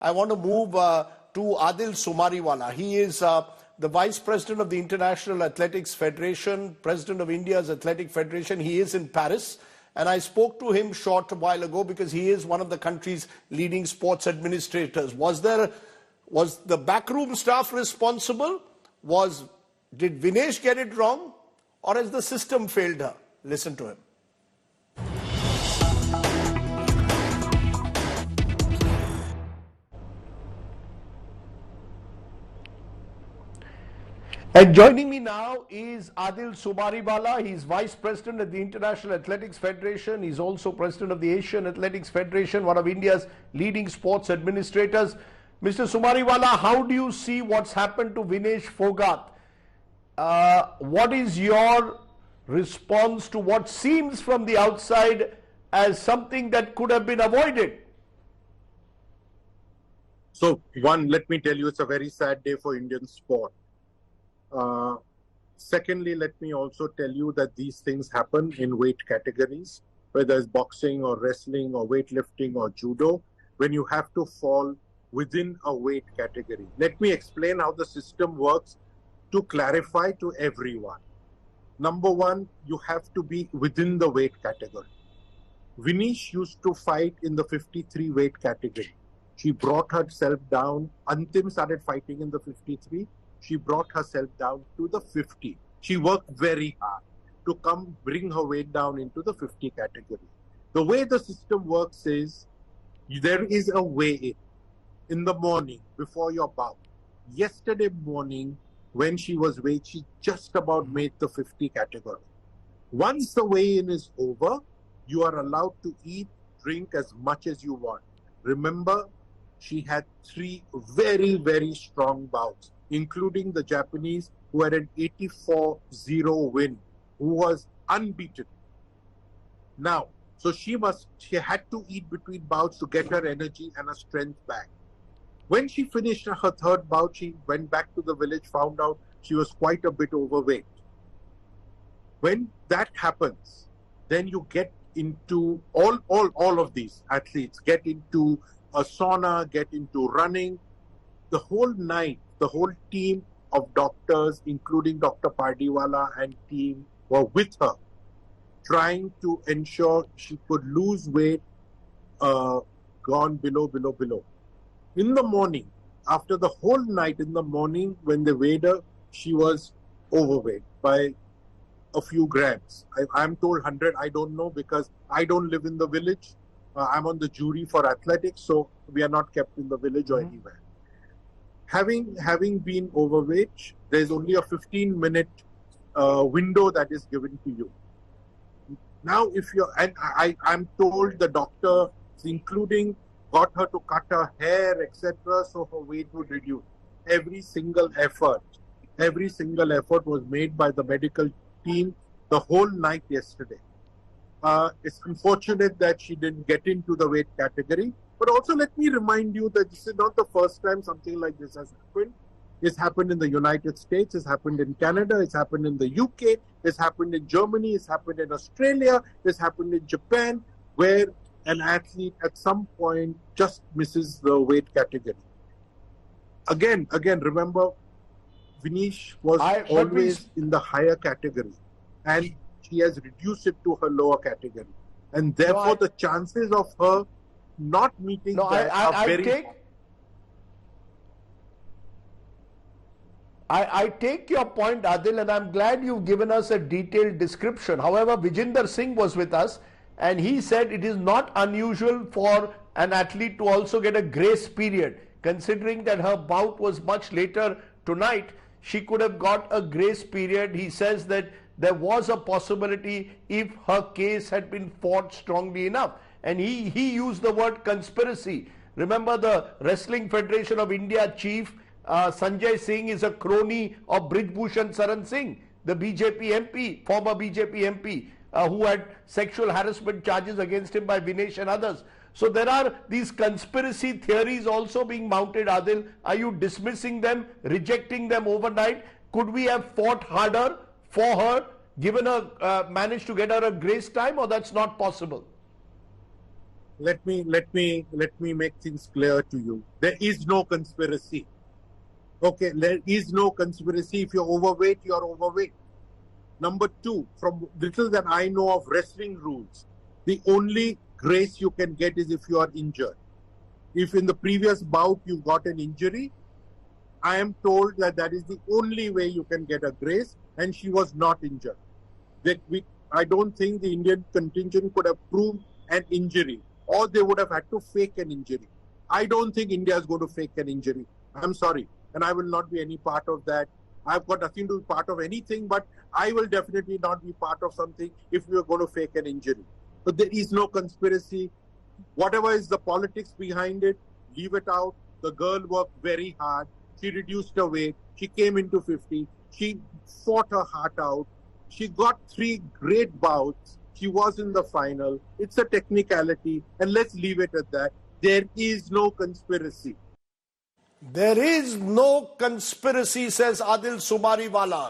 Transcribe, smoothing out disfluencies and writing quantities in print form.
I want to move to Adille Sumariwalla. He is the Vice President of the International Athletics Federation, President of India's Athletic Federation. He is in Paris. And I spoke to him short while ago because he is one of the country's leading sports administrators. Was the backroom staff responsible? Did Vinesh get it wrong? Or has the system failed her? Listen to him. And joining me now is Adille Sumariwalla. He's Vice President at the International Athletics Federation. He's also President of the Asian Athletics Federation, one of India's leading sports administrators. Mr. Sumariwalla, how do you see what's happened to Vinesh Phogat? What is your response to what seems from the outside as something that could have been avoided? So, one, let me tell you, it's a very sad day for Indian sport. Secondly, let me also tell you that these things happen in weight categories, whether it's boxing or wrestling or weightlifting or judo, when you have to fall within a weight category. Let me explain how the system works to clarify to everyone. Number one, you have to be within the weight category. Vinesh used to fight in the 53 weight category. She brought herself down. Antim started fighting in the 53. She brought herself down to the 50. She worked very hard to bring her weight down into the 50 category. The way the system works is, there is a weigh-in in the morning before your bout. Yesterday morning, when she was weighed, she just about made the 50 category. Once the weigh-in is over, you are allowed to eat, drink as much as you want. Remember, she had 3 very, very strong bouts, including the Japanese, who had an 84-0 win, who was unbeaten. Now, so she had to eat between bouts to get her energy and her strength back. When she finished her 3rd bout, she went back to the village, found out she was quite a bit overweight. When that happens, then you get into all of these athletes get into a sauna, get into running. The whole night, the whole team of doctors, including Dr. Pardiwala and team, were with her, trying to ensure she could lose weight, gone below. In the morning, after the whole night, in the morning, when they weighed her, she was overweight by a few grams. I'm told 100, I don't know, because I don't live in the village. I'm on the jury for athletics, so we are not kept in the village or anywhere. Having been overweight, there's only a 15-minute window that is given to you. Now, I'm told the doctor, including, got her to cut her hair, etc., so her weight would reduce. Every single effort was made by the medical team the whole night yesterday. It's unfortunate that she didn't get into the weight category. But also let me remind you that this is not the first time something like this has happened. It's happened in the United States, it's happened in Canada, it's happened in the UK, it's happened in Germany, it's happened in Australia, it's happened in Japan, where an athlete at some point just misses the weight category. Again, remember, Vinesh was always in the higher category, and she has reduced it to her lower category. And therefore, the chances of her not meeting that are very... I take your point, Adil, and I'm glad you've given us a detailed description. However, Vijinder Singh was with us, and he said it is not unusual for an athlete to also get a grace period. Considering that her bout was much later tonight, she could have got a grace period. He says that there was a possibility if her case had been fought strongly enough. And he used the word conspiracy. Remember, the Wrestling Federation of India chief, Sanjay Singh, is a crony of Brij Bhushan Saran Singh, the BJP MP, former BJP MP, who had sexual harassment charges against him by Vinesh and others. So there are these conspiracy theories also being mounted, Adil. Are you dismissing them, rejecting them overnight? Could we have fought harder for her, given her, managed to get her a grace time, or that's not possible? let me make things clear to you. There is no conspiracy. Okay, there is no conspiracy. If you're overweight, you're overweight. Number two, from little that I know of wrestling rules, the only grace you can get is if you are injured. If in the previous bout you got an injury, I am told that is the only way you can get a grace, and she was not injured. I don't think the Indian contingent could have proved an injury, or they would have had to fake an injury. I don't think India is going to fake an injury. I'm sorry, and I will not be any part of that. I've got nothing to be part of anything, but I will definitely not be part of something if we are going to fake an injury. But there is no conspiracy. Whatever is the politics behind it, leave it out. The girl worked very hard. She reduced her weight. She came into 50. She fought her heart out. She got 3 great bouts. She was in the final. It's a technicality, and let's leave it at that. There is no conspiracy. There is no conspiracy, says Adille Sumariwalla.